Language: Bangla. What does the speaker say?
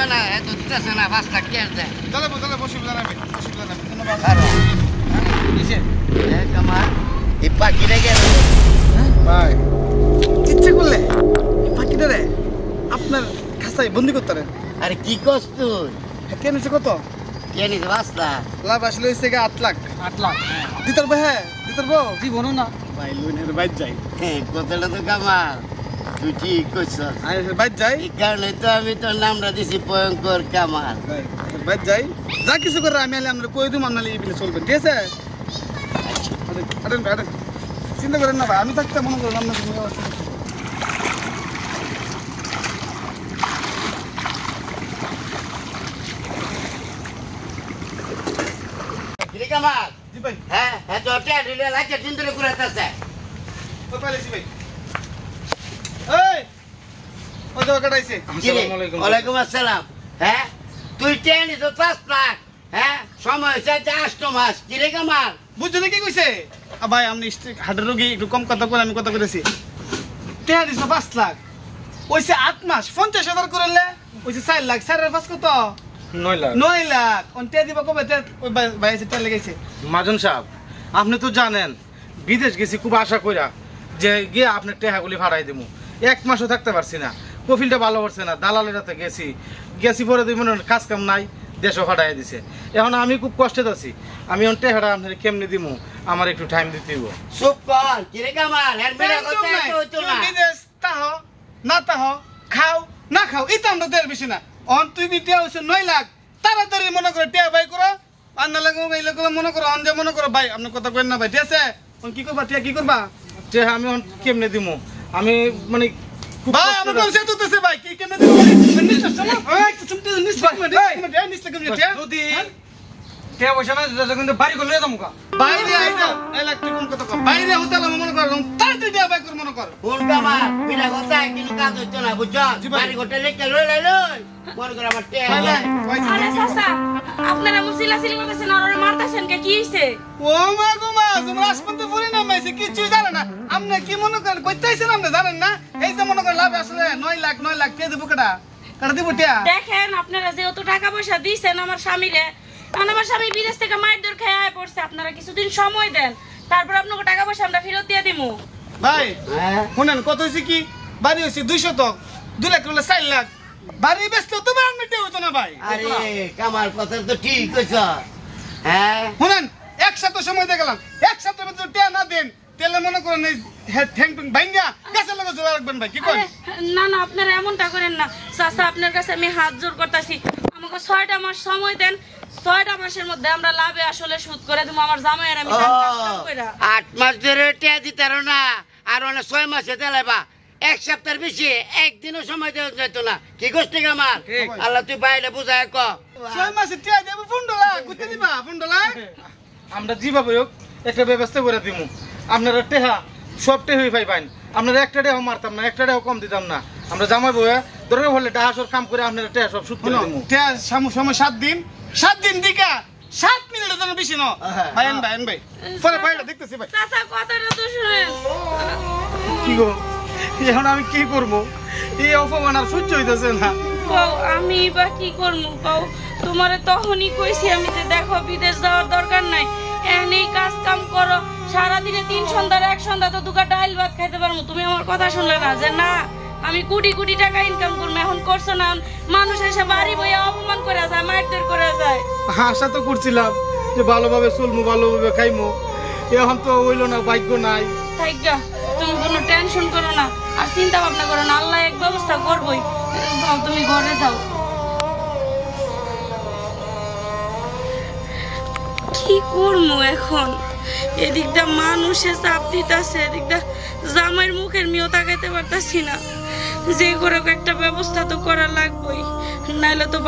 লাগবে না, এত দিতেছে না, 5 লাখ কে দেয়? চলে বসিবলা নামে ধন্যবাদ। কিসে কামাল এই পাখিটা গেল ভাই ইচ্ছে করলে এই পাখিটা রে আপনার খাঁচায় বন্দি করতে পারেন। আরে কি করছ তুই? কেন হচ্ছে কত কে নিছে 5 লাখ? লাভ আসলে হচ্ছে 8 লাখ। 8 লাখ দিতে পারবো? হ্যাঁ দিতে পারবো। জীবনও না ভাই লোনের বাইর যাই। হ্যাঁ কথাটা তো কামাল তুই ঠিক করছ। বাইর যাই এই কারণে তো আমি তোর নামটা দিছি ভয়ঙ্কর কামাল। বাইর যাই যা কিছু করে আমি আমরা কই দিম আপনার এই বিলে চলবেন, ঠিক আছে? আরেন চিন্তা করেন না ভাই, আমি থাকতে মনে করেন আপনার কামাল। জি ভাই। হ্যাঁ হ্যাঁ তো টেডিলে লাগে চিন্তা করে আসছে। পাইছি ভাই। এই ও তো কাটাইছে। আসসালামু আলাইকুম। ওয়ালাইকুম আসসালাম। হ্যাঁ তুই টেনি তো 5 লাখ। হ্যাঁ সময় হচ্ছে 8 মাস। কি রে কামাল? বুঝছো কি কইছে? ভাই আপনি হার্টের রোগী একটু কম কথা বলে আমি কথা কইতেছি। টেহা দিছো 5 লাখ। ওইছে 8 মাস 50,000 করলে ওইছে 4 লাখ। 4 আর 5 কত? 9 লাখ। অন টেহা দিবা কবে? ওই ভাই এসে টেহা লেগেছে। মাজন সাহেব আপনি তো জানেন বিদেশ গেছি খুব আশা কইরা যে গিয়ে আপনি টেহাগুলি ভাড়াই দেবো। 1 মাসও থাকতে পারছি না, কফিলটা ভালো করছে না, দালালের হাতে গেছি পরে দুই মনে কাজ কাম নাই, দেশও ভাড়াই দিছে। এখন আমি খুব কষ্টে আছি, আমি এখন টেহাটা আপনার কেমনি দিব, আমার একটু টাইম দিতে হইব। চুপ কর। কি রে কামাল? এর বেলা কথা তো হইতো না। বিদেশ তাহ না তাহ খাও না খাও এটা আমরা দের বেশি না। অন তুই টেহা হইছে 9 লাখ। তাড়াতাড়ি মনে করে টেহা বাই করো। আর না লাগো এই লোকগুলো মনে করো অন যে মনে করো ভাই আপনি কথা কইন না ভাই, ঠিক আছে? অন কি করবা টেহা কি করবা? টেহা আমি এখন কেমনে দিব, আমি মানে খুব ভাই কষ্টে আমার আছি। বলছে তুইতেছে ভাই কি কেন দিবি? নিশ্চয় সময় এই তুমি নিশ্চয় নিশ্চয় কেন টেহা যদি টেহা পয়সা না দিতে কিন্তু বাড়ি করে লয়ে যাবো কা। বাইরে আইজা ইলেকট্রিক কত কম বাইরে হতালা মনে কর তাড়াতাড়ি টেহা বাই কর মনে কর। কোন কামাল? বিনা কথা কিন্তু কাজ হইতো না, বুঝছো? বাড়ি গোটা লেকে লই মনে করে আমার টেয়া ভাই দেয়। আরে চাচা আপনারা মুসিলাসিলি করতেছেন আর ওরে মারতেছেন কে? কি হইছে? ও মা গো মা তোমরা আসপন্তে ফুরি না মাইছে কিছু জানে না। আপনি কি মনে করেন কইতাইছেন আপনি জানেন না? এই যে মনে করেন লাভ আসলে 9 লাখ কে দেব কাটা দিব টেহা। দেখেন আপনারা যেহেতু টাকা পয়সা দিয়েছেন আমার স্বামীরে, কারণ আমার স্বামী বিদেশ থেকে মায়ের দর খেয়ে আয় পড়ছে, আপনারা কিছুদিন সময় দেন, তারপর আপনাকে টাকা পয়সা আমরা ফেরত দিয়ে দিমু। ভাই হ্যাঁ শুনেন কত হইছে কি বাড়ি হইছে 200 তক 2 লাখ হলে 4 লাখ বাড়ি বেচলে তো আপনি টেহা হইতো না ভাই। আরে কামাল কথা তো ঠিক কইছ। হ্যাঁ শুনেন এক সপ্তাহ সময় দিয়ে গেলাম, এক সপ্তাহের মধ্যে টেহা না দেন তাহলে মনে করেন এই ঠ্যাং টুং ভাঙ্গা গাছের লগে জোড়া রাখবেন ভাই, কি করেন? আরে, না না আপনারা এমনটা করেন না চাচা, আপনার কাছে আমি হাত জোর করতেছি, আমাকে 6টা মাস সময় দেন। 6টা মাসের মধ্যে আমরা লাভে আসলে সুদ করে দেবো আমার জামাইয়ের আমি কাজ কইরা। 8 মাস ধরে টেয়া দিতে পারো না, আর অনেক 6 মাসে দিলাইবা। 1 সপ্তাহের বেশি একদিনও সময় দেওয়া যেত না। কি করছিস কামাল? আল্লাহ তুই বাইরে বুঝায় ক। 6 মাসে টেহা দেব ফুন্ডলা গুতে দিবা ফুন্ডলা। আমরা যেভাবে হোক একটা ব্যবস্থা করে দিব, আপনারা টেহা সব টেহাই পাইবেন। আপনারা একটা টেহাও মারতাম না, একটা টেহাও কম দিতাম না। আমরা জামাই বউয়া দরকার হলে ডাহাসর কাম করে আপনারা টেহা সব সুদ করে দিব। টেহা সময় 7 দিন দিকা 7 মিনিটের জন্য বেশি ন ভাই আন ভাই পরে ভাইটা দেখতেছি ভাই। চাচা কথাটা তো শুনেন। কি গো এখন আমি কি করবো? এই অপমান আর সহ্য হইতেছে না। কও আমি বা কি করবো? কও তোমারে তখনই কইছি আমি যে দেখো বিদেশ যাওয়ার দরকার নাই, এখানেই কাজ কাম করো, সারাদিনে 3 সন্ধ্যার 1 সন্ধ্যা তো 2 ডাল ভাত খাইতে পারবো। তুমি আমার কথা শুনলে না যে না আমি কোটি কোটি টাকা ইনকাম করবো, এখন করছো না। মানুষ এসে বাড়ি বইয়া অপমান করে যায়, মারধর করে যায়। আশা তো করছিলাম যে ভালোভাবে চলবো, ভালোভাবে খাইমো, এখন তো হইলো না, ভাগ্য নাই। থাইগা তুমি কোনো টেনশন করো না আর চিন্তা ভাবনা করো না, আল্লাহ এক ব্যবস্থা করবোই। যাও তুমি ঘরে যাও। কি করবো এখন? এদিকটা মানুষে চাপ দিতেছে, এদিকটা জামাইয়ের মুখের মিও তাকাইতে পারতাছি না। যে করে একটা ব্যবস্থা তো করা লাগবেই, নাইলে তো